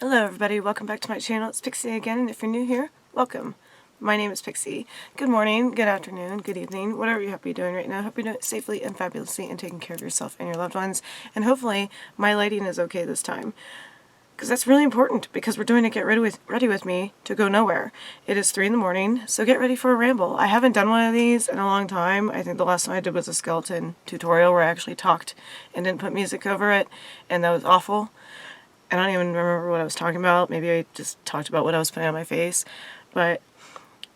Hello everybody, welcome back to my channel. It's Pixie again, and if you're new here, welcome. My name is Pixie. Good morning, good afternoon, good evening, whatever you happen to be doing right now. Hope you're doing it safely and fabulously and taking care of yourself and your loved ones. And hopefully my lighting is okay this time. Because that's really important, because we're doing a get ready with me to go nowhere. It is 3 in the morning, so get ready for a ramble. I haven't done one of these in a long time. I think the last one I did was a skeleton tutorial where I actually talked and didn't put music over it, and that was awful. I don't even remember what I was talking about. Maybe I just talked about what I was putting on my face. But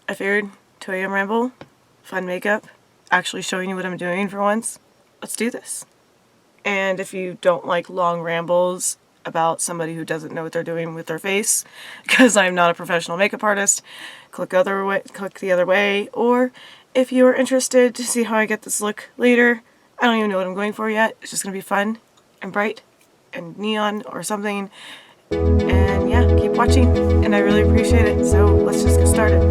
I figured 2 a.m. ramble, fun makeup, actually showing you what I'm doing for once. Let's do this. And if you don't like long rambles about somebody who doesn't know what they're doing with their face, because I'm not a professional makeup artist, click the other way. Or if you are interested to see how I get this look later, I don't even know what I'm going for yet. It's just going to be fun and bright and neon or something, and yeah, keep watching and I really appreciate it. So let's just get started.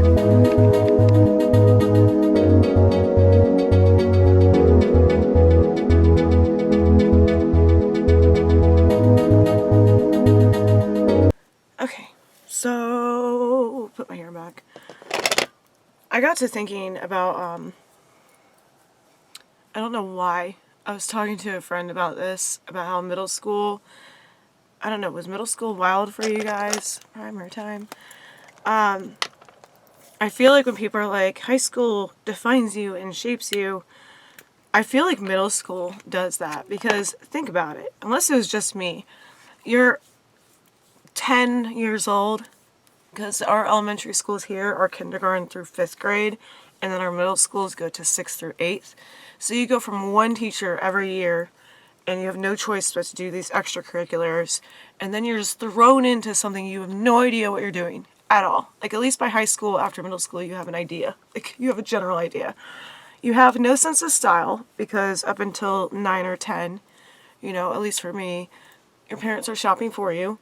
Okay, so put my hair back. I got to thinking about I don't know why. I was talking to a friend about this, about how middle school, I don't know, was middle school wild for you guys? Primer time. I feel like when people are like, high school defines you and shapes you, I feel like middle school does that. Because think about it, unless it was just me, you're 10 years old, because our elementary schools here are kindergarten through 5th grade, and then our middle schools go to 6th through 8th. So you go from one teacher every year, and you have no choice but to do these extracurriculars, and then you're just thrown into something you have no idea what you're doing at all. Like, at least by high school, after middle school, you have an idea. Like, you have a general idea. You have no sense of style, because up until 9 or 10, you know, at least for me, your parents are shopping for you.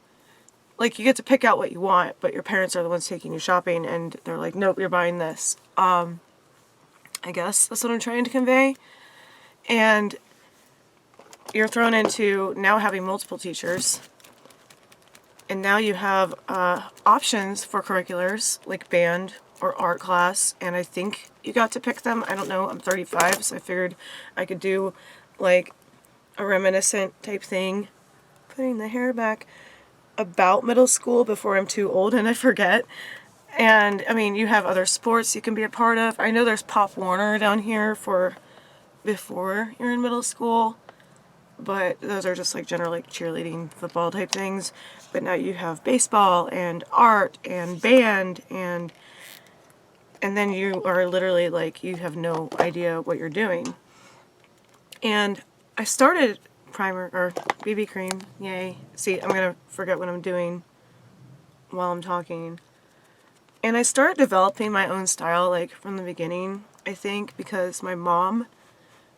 Like, you get to pick out what you want, but your parents are the ones taking you shopping, and they're like, nope, you're buying this. I guess that's what I'm trying to convey. And you're thrown into now having multiple teachers. And now you have options for curriculars, like band or art class. And I think you got to pick them. I don't know. I'm 35, so I figured I could do like a reminiscent type thing. Putting the hair back about middle school before I'm too old and I forget. And, I mean, you have other sports you can be a part of. I know there's Pop Warner down here for before you're in middle school, but those are just like general like cheerleading, football type things. But now you have baseball and art and band, and then you are literally like, you have no idea what you're doing. And I started primer, or BB cream, yay. See, I'm gonna forget what I'm doing while I'm talking. And I started developing my own style, like, from the beginning, I think, because my mom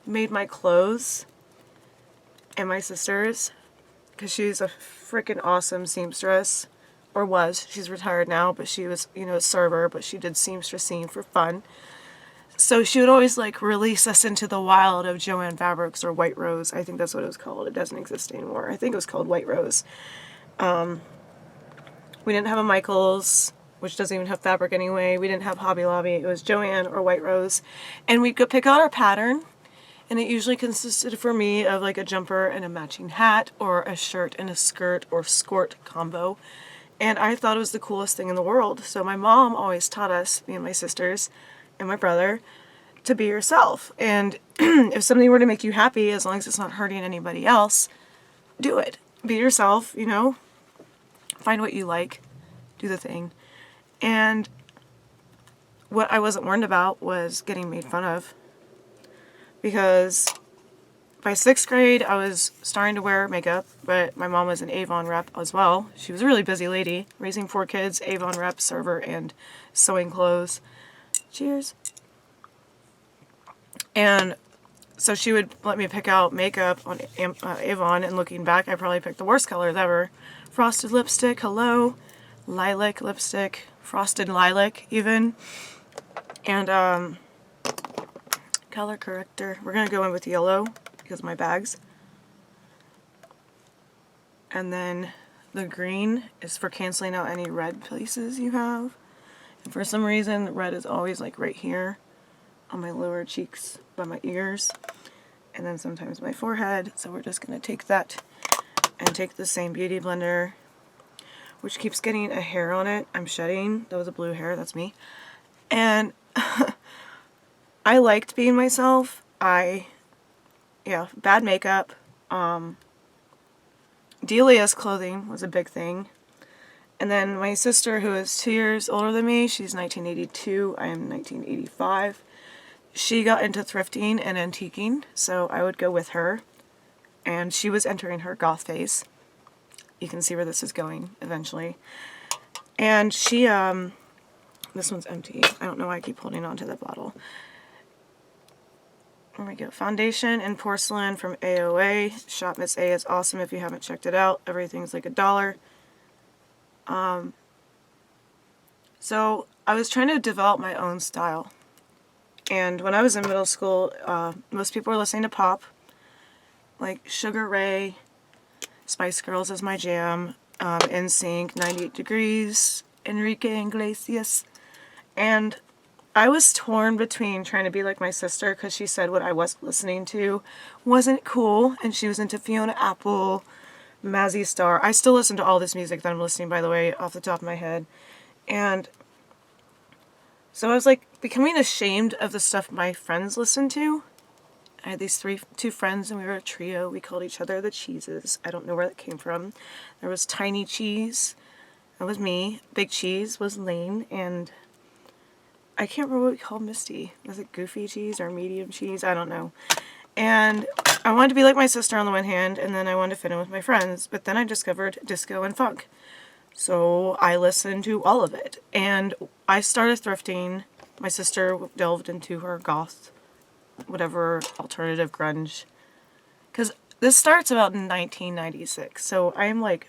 made my clothes, and my sisters, because she's a freaking awesome seamstress, or was. She's retired now, but she was, you know, a server, but she did seamstressing for fun. So she would always, like, release us into the wild of Joanne Fabrics or White Rose. I think that's what it was called. It doesn't exist anymore. I think it was called White Rose. We didn't have a Michaels, which doesn't even have fabric anyway. We didn't have Hobby Lobby. It was Joanne or White Rose. And we'd go pick out our pattern, and it usually consisted for me of like a jumper and a matching hat, or a shirt and a skirt or skirt combo. And I thought it was the coolest thing in the world. So my mom always taught us, me and my sisters and my brother, to be yourself. And if something were to make you happy, as long as it's not hurting anybody else, do it. Be yourself, you know. Find what you like. Do the thing. And what I wasn't warned about was getting made fun of. Because by 6th grade, I was starting to wear makeup, but my mom was an Avon rep as well. She was a really busy lady, raising 4 kids, Avon rep, server, and sewing clothes. Cheers. And so she would let me pick out makeup on Avon, and looking back, I probably picked the worst colors ever. Frosted lipstick, hello. Lilac lipstick, frosted lilac even. And color corrector. We're going to go in with yellow because of my bags. And then the green is for canceling out any red places you have. And for some reason, the red is always like right here on my lower cheeks by my ears. And then sometimes my forehead. So we're just going to take that and take the same beauty blender, which keeps getting a hair on it. I'm shedding. That was a blue hair. That's me. And I liked being myself. Yeah, bad makeup. Delia's clothing was a big thing. And then my sister, who is 2 years older than me, she's 1982, I am 1985. She got into thrifting and antiquing, so I would go with her. And she was entering her goth phase. You can see where this is going eventually. And she, this one's empty. I don't know why I keep holding on to the bottle. There we go. Foundation in porcelain from AOA. Shop Miss A is awesome if you haven't checked it out. Everything's like $1. So I was trying to develop my own style. And when I was in middle school, most people were listening to pop. Like Sugar Ray, Spice Girls is my jam, NSYNC, 98 Degrees, Enrique Iglesias. And I was torn between trying to be like my sister because she said what I was listening to wasn't cool, and she was into Fiona Apple, Mazzy Star. I still listen to all this music that I'm listening, by the way, off the top of my head. And so I was like becoming ashamed of the stuff my friends listened to. I had these two friends, and we were a trio. We called each other the Cheeses. I don't know where that came from. There was Tiny Cheese. That was me. Big Cheese was Lane, and I can't remember what we called Misty. Was it Goofy Cheese or Medium Cheese? I don't know. And I wanted to be like my sister on the one hand, and then I wanted to fit in with my friends. But then I discovered disco and funk. So I listened to all of it. And I started thrifting. My sister delved into her goth, whatever, alternative grunge. Because this starts about in 1996. So I'm like,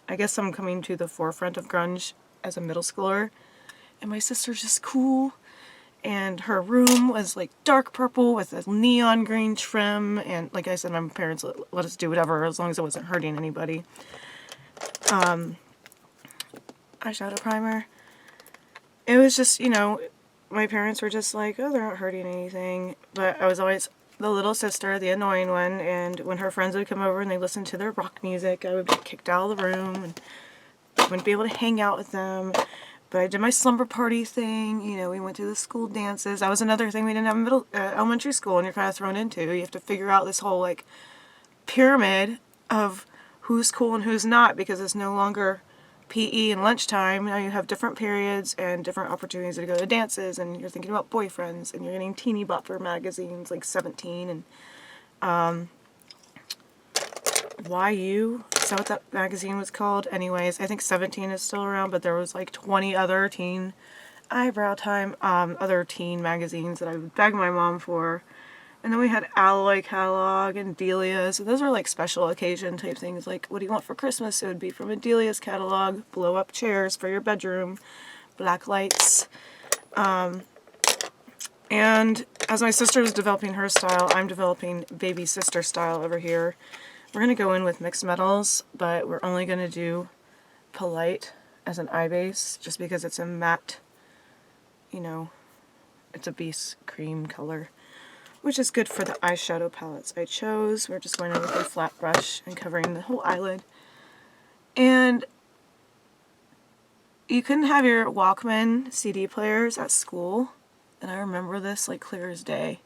I guess I'm coming to the forefront of grunge as a middle schooler. And my sister's just cool, and her room was like dark purple with a neon green trim, and like I said, my parents let us do whatever as long as it wasn't hurting anybody. Eyeshadow primer. It was just, you know, my parents were just like, oh, they're not hurting anything, but I was always the little sister, the annoying one, and when her friends would come over and they listened to their rock music, I would get kicked out of the room, and I wouldn't be able to hang out with them. But I did my slumber party thing, you know, we went to the school dances. That was another thing we didn't have in elementary school, and you're kind of thrown into. You have to figure out this whole, like, pyramid of who's cool and who's not, because it's no longer PE and lunchtime. Now you have different periods and different opportunities to go to dances, and you're thinking about boyfriends, and you're getting teeny bopper magazines, like 17, and, YU, is that what that magazine was called? Anyways, I think 17 is still around, but there was like 20 other teen eyebrow time, other teen magazines that I would beg my mom for. And then we had Alloy catalog and Delia's. So those were like special occasion type things, like what do you want for Christmas? It would be from a Delia's catalog, blow up chairs for your bedroom, black lights. And as my sister is developing her style, I'm developing baby sister style over here. We're going to go in with mixed metals, but we're only going to do Polite as an eye base, just because it's a matte, you know, it's a base cream color, which is good for the eyeshadow palettes I chose. We're just going in with a flat brush and covering the whole eyelid. And you couldn't have your Walkman CD players at school, and I remember this like clear as day.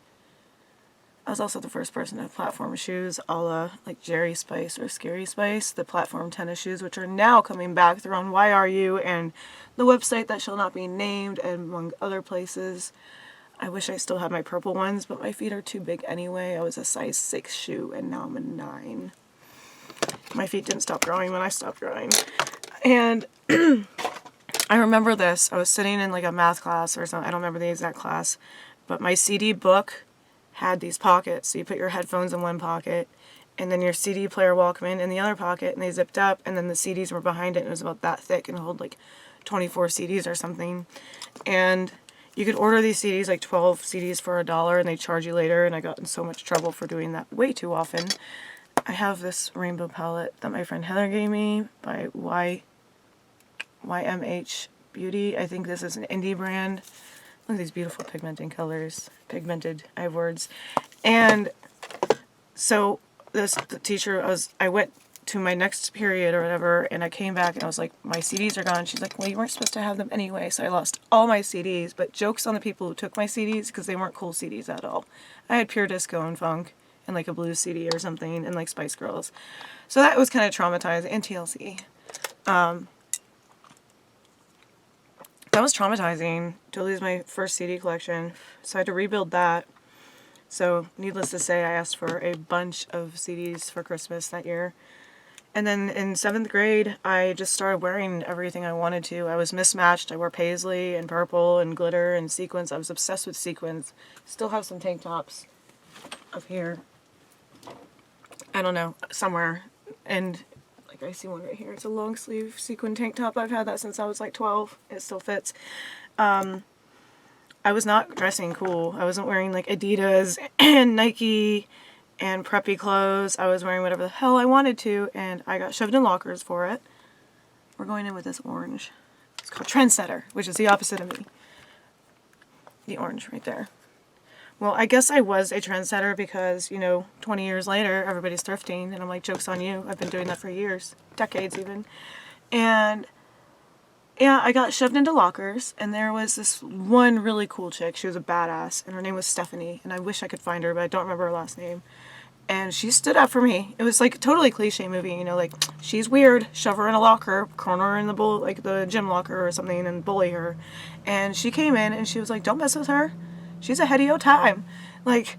I was also the first person to have platform shoes, a la like Jerry Spice or Scary Spice, the platform tennis shoes, which are now coming back. They're on YRU and the website that shall not be named, and among other places. I wish I still had my purple ones, but my feet are too big anyway. I was a size 6 shoe, and now I'm a 9. My feet didn't stop growing when I stopped growing. And I remember this. I was sitting in like a math class or something. I don't remember the exact class, but my CD book had these pockets. So you put your headphones in one pocket, and then your CD player Walkman in the other pocket, and they zipped up, and then the CDs were behind it, and it was about that thick and hold like 24 CDs or something. And you could order these CDs, like 12 CDs for $1, and they charge you later, and I got in so much trouble for doing that way too often. I have this rainbow palette that my friend Heather gave me by YMH Beauty. I think this is an indie brand. Look at these beautiful pigmenting colors. Pigmented, I have words. And so the teacher, I went to my next period or whatever, and I came back and I was like, my CDs are gone. She's like, well, you weren't supposed to have them anyway. So I lost all my CDs, but jokes on the people who took my CDs because they weren't cool CDs at all. I had pure disco and funk and like a blues CD or something and like Spice Girls. So that was kind of traumatizing. And TLC. That was traumatizing to lose my first CD collection. So I had to rebuild that. So needless to say, I asked for a bunch of CDs for Christmas that year. And then in 7th grade, I just started wearing everything I wanted to. I was mismatched. I wore paisley and purple and glitter and sequins. I was obsessed with sequins. Still have some tank tops up here. I don't know, somewhere. And like I see one right here. It's a long sleeve sequin tank top. I've had that since I was like 12. It still fits. I was not dressing cool. I wasn't wearing like Adidas and Nike and preppy clothes. I was wearing whatever the hell I wanted to, and I got shoved in lockers for it. We're going in with this orange. It's called Trendsetter, which is the opposite of me. The orange right there. Well, I guess I was a trendsetter because, 20 years later, everybody's thrifting, and I'm like, joke's on you. I've been doing that for years, decades even. And yeah, I got shoved into lockers, and there was this one really cool chick. She was a badass, and her name was Stephanie, and I wish I could find her, but I don't remember her last name. And she stood up for me. It was like a totally cliche movie, like, she's weird, shove her in a locker, corner her in the gym locker or something, and bully her. And she came in, and she was like, don't mess with her. She's ahead of your time. Like,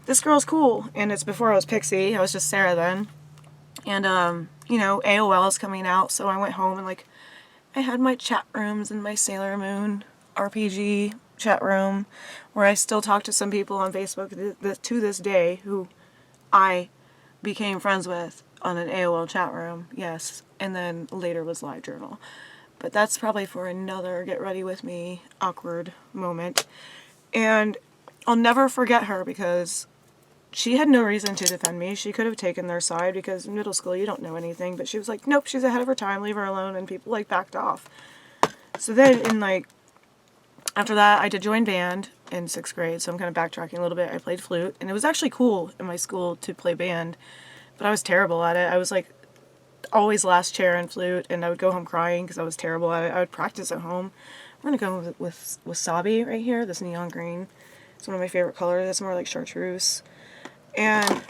this girl's cool. And it's before I was Pixi. I was just Sarah then. And, AOL is coming out, so I went home and, like, I had my chat rooms in my Sailor Moon RPG chat room where I still talk to some people on Facebook to this day who I became friends with on an AOL chat room, yes, and then later was Livejournal. But that's probably for another get ready with me awkward moment. And I'll never forget her because she had no reason to defend me. She could have taken their side because in middle school you don't know anything. But she was like, nope, she's ahead of her time, leave her alone. And people backed off. So then after that I did join band in 6th grade. So I'm kind of backtracking a little bit. I played flute. And it was actually cool in my school to play band. But I was terrible at it. I was like always last chair in flute. And I would go home crying because I was terrible at it. I would practice at home. I'm going to go with wasabi right here. This neon green. It's one of my favorite colors. It's more like chartreuse. And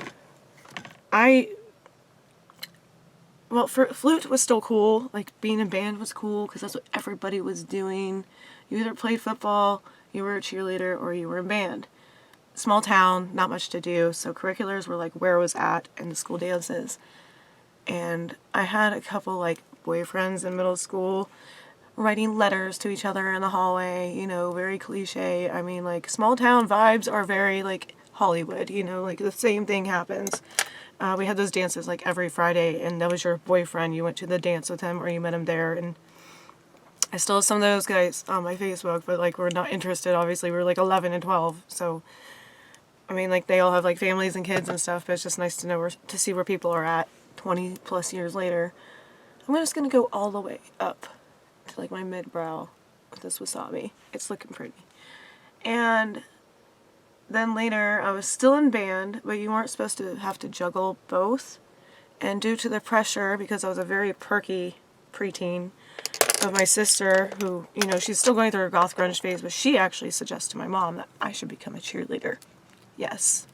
flute was still cool. Like, being in band was cool because that's what everybody was doing. You either played football, you were a cheerleader, or you were in band. Small town, not much to do, so curriculars were like where I was at and the school dances. And I had a couple boyfriends in middle school writing letters to each other in the hallway, very cliche. I mean, small town vibes are very Hollywood, the same thing happens. We had those dances every Friday, and that was your boyfriend. You went to the dance with him or you met him there. And I still have some of those guys on my Facebook, but we're not interested. Obviously, we're 11 and 12, so I mean, they all have families and kids and stuff, but it's just nice to know to see where people are at 20 plus years later. I'm just gonna go all the way up to my mid-brow with this wasabi. It's looking pretty. And then later I was still in band, but you weren't supposed to have to juggle both. And due to the pressure, because I was a very perky preteen of my sister, who, she's still going through her goth grunge phase, but she actually suggested to my mom that I should become a cheerleader. Yes.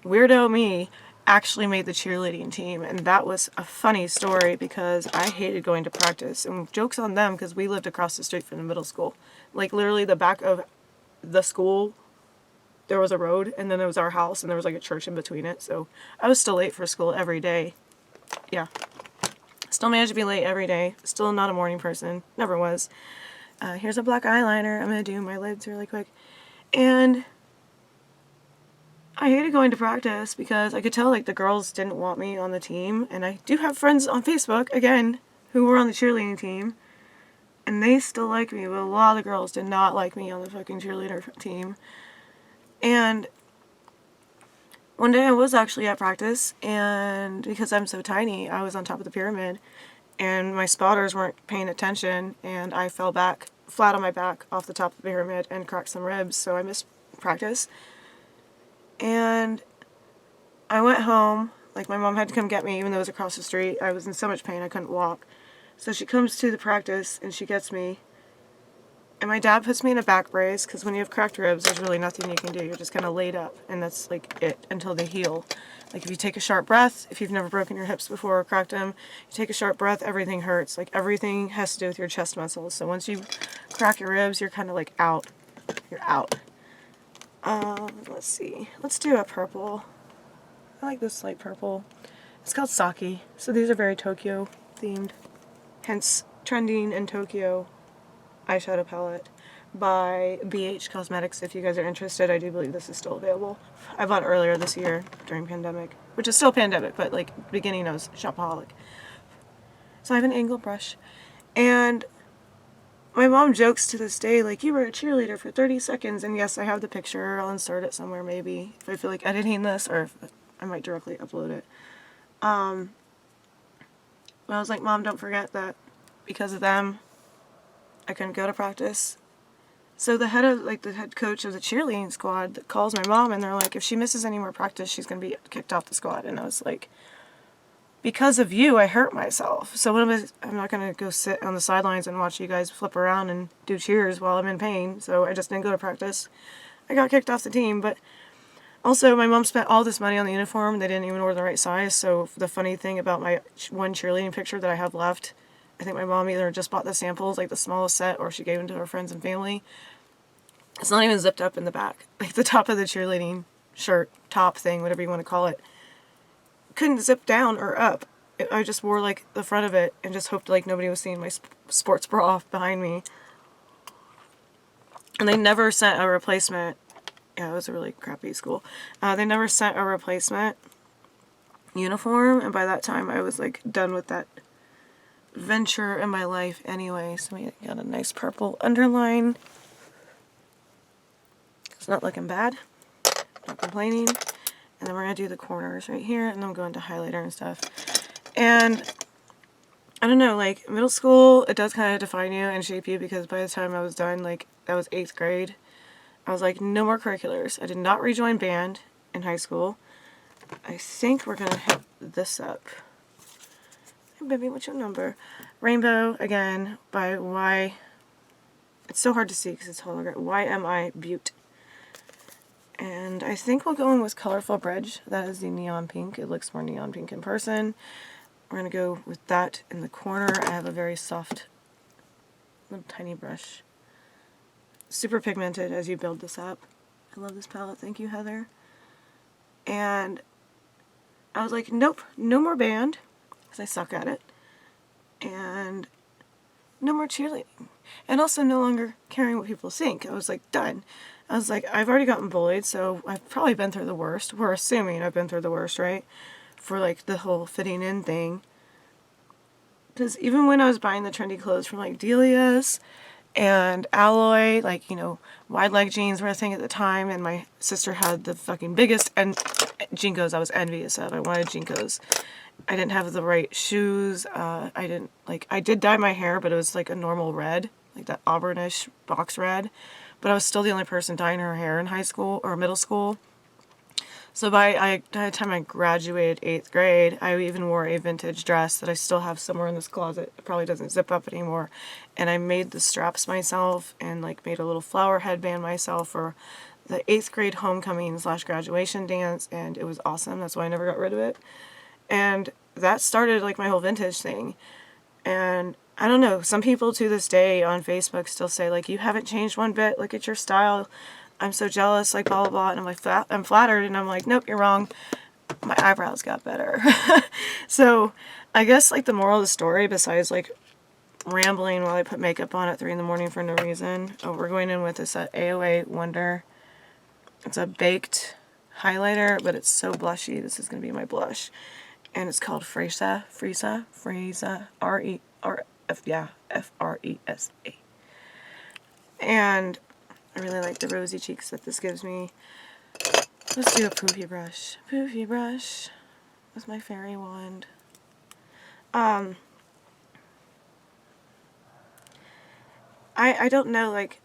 Weirdo me actually made the cheerleading team, and that was a funny story because I hated going to practice. And joke's on them because we lived across the street from the middle school. Literally the back of the school, there was a road, and then there was our house, and there was a church in between it. So I was still late for school every day. Yeah. Still managed to be late every day. Still not a morning person. Never was. Here's a black eyeliner. I'm going to do my lids really quick. And I hated going to practice because I could tell the girls didn't want me on the team. And I do have friends on Facebook, again, who were on the cheerleading team. And they still like me, but a lot of the girls did not like me on the fucking cheerleader team. And one day I was actually at practice, and because I'm so tiny, I was on top of the pyramid, and my spotters weren't paying attention, and I fell back flat on my back off the top of the pyramid and cracked some ribs, so I missed practice. And I went home. Like, my mom had to come get me, even though it was across the street. I was in so much pain I couldn't walk. So she comes to the practice, and she gets me. And my dad puts me in a back brace, because when you have cracked ribs, there's really nothing you can do. You're just kind of laid up, and that's, like, it until they heal. Like, if you take a sharp breath, if you've never broken your hips before or cracked them, you take a sharp breath, everything hurts. Like, everything has to do with your chest muscles. So once you crack your ribs, you're kind of, like, out. You're out. Let's see. Let's do a purple. I like this light purple. It's called Sake. So these are very Tokyo themed. Hence, trending in Tokyo eyeshadow palette by BH Cosmetics. If you guys are interested, I do believe this is still available. I bought it earlier this year during pandemic, which is still pandemic, but like beginning I was shopaholic. So I have an angle brush, and my mom jokes to this day, like, you were a cheerleader for 30 seconds, and yes, I have the picture. I'll insert it somewhere maybe if I feel like editing this, or if I might directly upload it. But I was like, Mom, don't forget that because of them, I couldn't go to practice. So the head coach of the cheerleading squad calls my mom, and they're like, if she misses any more practice, she's going to be kicked off the squad. And I was like, because of you, I hurt myself. So I'm not going to go sit on the sidelines and watch you guys flip around and do cheers while I'm in pain. So I just didn't go to practice. I got kicked off the team, but also my mom spent all this money on the uniform. They didn't even order the right size. So the funny thing about my one cheerleading picture that I have left, I think my mom either just bought the samples, like the smallest set, or she gave them to her friends and family. It's not even zipped up in the back. Like the top of the cheerleading shirt, top thing, whatever you want to call it, couldn't zip down or up. I just wore like the front of it and just hoped like nobody was seeing my sports bra behind me. And they never sent a replacement. Yeah, it was a really crappy school. They never sent a replacement uniform, and by that time I was like done with that venture in my life anyway. So we got a nice purple underline. It's not looking bad. Not complaining. And then we're going to do the corners right here, and then we'll go into highlighter and stuff. And I don't know, like middle school, it does kind of define you and shape you, because by the time I was done, like that was 8th grade, I was like, no more curriculars. I did not rejoin band in high school. I think we're going to hit this up. Hey baby, what's your number? Rainbow, again, by Y. It's so hard to see because it's hologram. YMI Butte. And I think we'll go in with Colorful Bridge. That is the neon pink. It looks more neon pink in person. We're going to go with that in the corner. I have a very soft, little tiny brush. Super pigmented as you build this up. I love this palette. Thank you, Heather. And I was like, nope, no more band, because I suck at it. And no more cheerleading. And also no longer caring what people think. I was like, done. I was like, I've already gotten bullied, so I've probably been through the worst. We're assuming I've been through the worst, right? For like the whole fitting in thing. Because even when I was buying the trendy clothes from like Delia's and Alloy, like, you know, wide leg jeans were a thing at the time, and my sister had the fucking biggest and Jinkos I was envious of. I wanted Jinkos. I didn't have the right shoes. I did dye my hair, but it was like a normal red, like that auburnish box red. But I was still the only person dyeing her hair in high school or middle school. So by the time I graduated 8th grade, I even wore a vintage dress that I still have somewhere in this closet. It probably doesn't zip up anymore. And I made the straps myself and like made a little flower headband myself for the 8th grade homecoming / graduation dance, and it was awesome. That's why I never got rid of it. And that started like my whole vintage thing. And I don't know, some people to this day on Facebook still say like, you haven't changed one bit, look at your style, I'm so jealous, like blah blah blah. And I'm like, I'm flattered, and I'm like, nope, you're wrong, my eyebrows got better. So I guess like the moral of the story, besides like rambling while I put makeup on at 3 in the morning for no reason, we're going in with this AOA Wonder. It's a baked highlighter, but it's so blushy. This is going to be my blush. And it's called Fresa, F-R-E-S-A. And I really like the rosy cheeks that this gives me. Let's do a poofy brush. Poofy brush with my fairy wand. I don't know, like,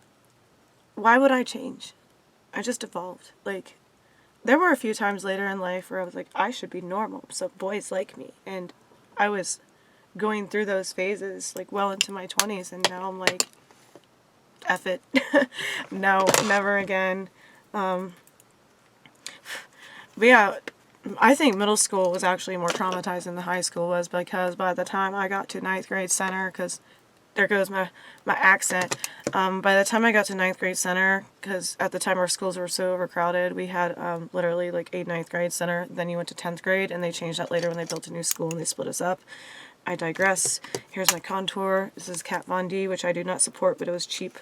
why would I change? I just evolved. Like, there were a few times later in life where I was like, I should be normal, so boys like me. And I was going through those phases, like, well into my 20s, and now I'm like, F it. No, never again. But yeah, I think middle school was actually more traumatizing than high school was, because by the time I got to 9th grade center, because there goes my accent. By the time I got to 9th grade center, because at the time our schools were so overcrowded, we had literally like a 9th grade center. Then you went to 10th grade, and they changed that later when they built a new school and they split us up. I digress. Here's my contour. This is Kat Von D, which I do not support, but it was cheap.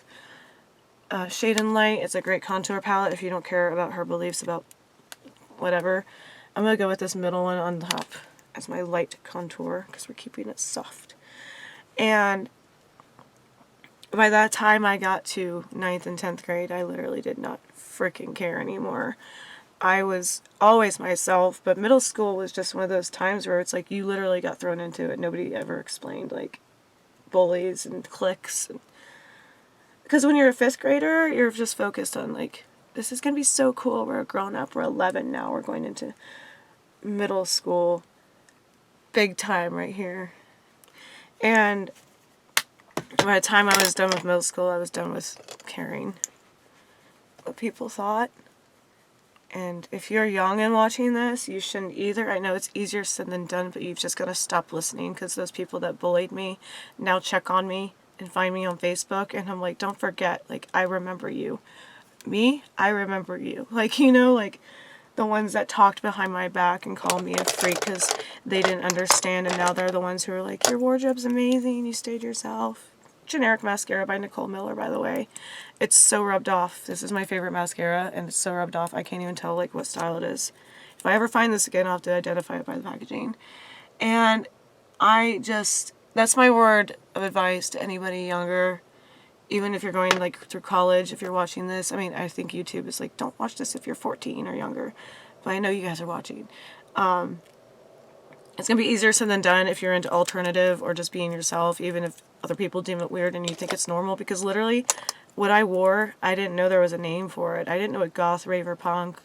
Shade and Light. It's a great contour palette if you don't care about her beliefs about whatever. I'm going to go with this middle one on top as my light contour because we're keeping it soft. And by that time I got to 9th and 10th grade, I literally did not freaking care anymore. I was always myself, but middle school was just one of those times where it's like you literally got thrown into it. Nobody ever explained, like, bullies and cliques. Because when you're a 5th grader, you're just focused on, like, this is going to be so cool. We're a grown up. We're 11 now. We're going into middle school. Big time right here. And by the time I was done with middle school, I was done with caring what people thought. And if you're young and watching this, you shouldn't either. I know it's easier said than done, but you've just got to stop listening, because those people that bullied me now check on me and find me on Facebook, and I'm like, don't forget, like, I remember you. Me, I remember you. Like, you know, like, the ones that talked behind my back and called me a freak because they didn't understand, and now they're the ones who are like, your wardrobe's amazing, you stayed yourself. Generic mascara by Nicole Miller, by the way. It's so rubbed off. This is my favorite mascara, and it's so rubbed off I can't even tell, like, what style it is. If I ever find this again, I'll have to identify it by the packaging. And that's my word of advice to anybody younger, even if you're going, like, through college, if you're watching this. I mean, I think YouTube is like, don't watch this if you're 14 or younger, but I know you guys are watching. It's going to be easier said than done if you're into alternative or just being yourself, even if other people deem it weird and you think it's normal, because literally what I wore, I didn't know there was a name for it. I didn't know what goth, rave, or punk.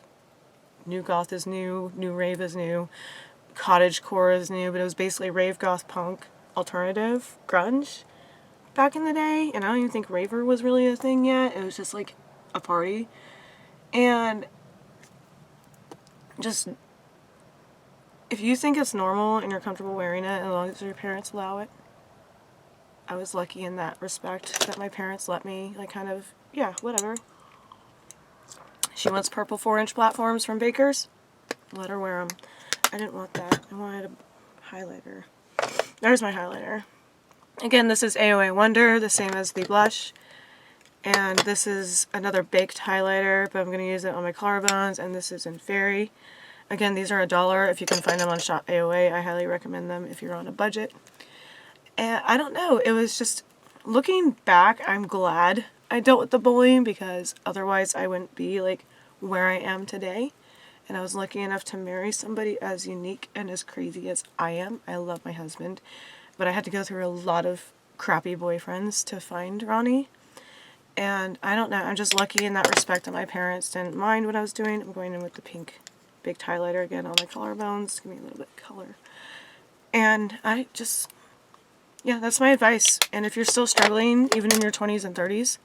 New goth is new rave is new, cottagecore is new, but it was basically rave, goth, punk, alternative, grunge back in the day, and I don't even think raver was really a thing yet. It was just like a party. And just, if you think it's normal and you're comfortable wearing it, as long as your parents allow it. I was lucky in that respect that my parents let me, like, kind of, yeah, whatever. She wants purple 4-inch platforms from Baker's. Let her wear them. I didn't want that. I wanted a highlighter. There's my highlighter. Again, this is AOA Wonder, the same as the blush. And this is another baked highlighter, but I'm going to use it on my collarbones, and this is in Fairy. Again, these are $1. If you can find them on Shop AOA, I highly recommend them if you're on a budget. And I don't know, it was just, looking back, I'm glad I dealt with the bullying, because otherwise I wouldn't be, like, where I am today. And I was lucky enough to marry somebody as unique and as crazy as I am. I love my husband, but I had to go through a lot of crappy boyfriends to find Ronnie. And I don't know, I'm just lucky in that respect that my parents didn't mind what I was doing. I'm going in with the pink baked highlighter again on my collarbones. Give me a little bit of color. And I just, yeah, that's my advice. And if you're still struggling, even in your 20s and 30s,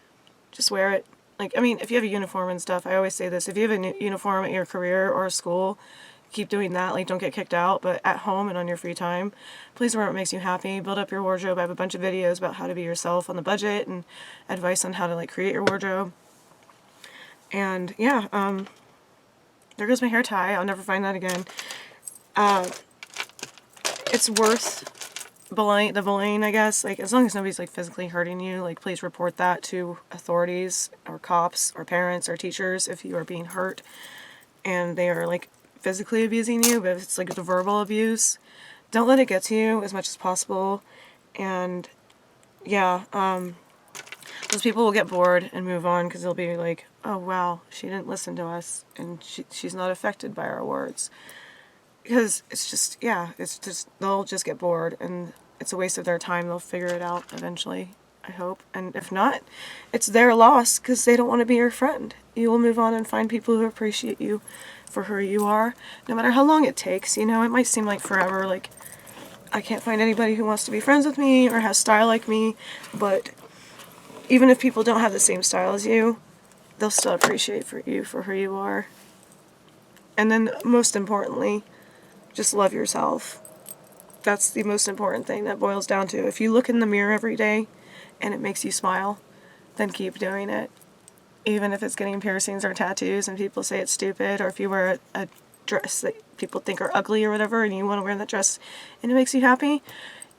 just wear it. Like, I mean, if you have a uniform and stuff, I always say this, if you have a uniform at your career or school, keep doing that. Like, don't get kicked out. But at home and on your free time, please wear what makes you happy. Build up your wardrobe. I have a bunch of videos about how to be yourself on the budget and advice on how to, like, create your wardrobe. And yeah, there goes my hair tie. I'll never find that again. It's worth the bullying, I guess. Like, as long as nobody's, like, physically hurting you, like, please report that to authorities or cops or parents or teachers if you are being hurt and they are, like, physically abusing you. But if it's, like, the verbal abuse, don't let it get to you as much as possible. And yeah, Those people will get bored and move on because they'll be like, oh wow, she didn't listen to us and she's not affected by our words. Because it's just, yeah, it's just, they'll just get bored and it's a waste of their time. They'll figure it out eventually, I hope. And if not, it's their loss because they don't want to be your friend. You will move on and find people who appreciate you for who you are, no matter how long it takes. You know, it might seem like forever, like I can't find anybody who wants to be friends with me or has style like me, but even if people don't have the same style as you, they'll still appreciate you for who you are. And then most importantly, just love yourself. That's the most important thing that boils down to. If you look in the mirror every day and it makes you smile, then keep doing it. Even if it's getting piercings or tattoos and people say it's stupid, or if you wear a dress that people think are ugly or whatever and you want to wear that dress and it makes you happy,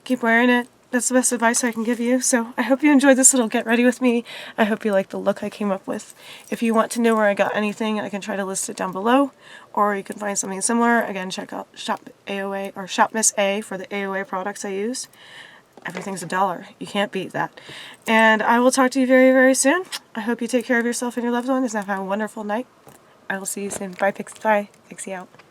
keep wearing it. That's the best advice I can give you. So I hope you enjoyed this little get ready with me. I hope you like the look I came up with. If you want to know where I got anything, I can try to list it down below, or you can find something similar. Again, check out Shop AOA or Shop Miss A for the AOA products I use. Everything's $1. You can't beat that. And I will talk to you very, very soon. I hope you take care of yourself and your loved ones and have a wonderful night. I will see you soon. Bye, Pixie. Bye. Pixie out.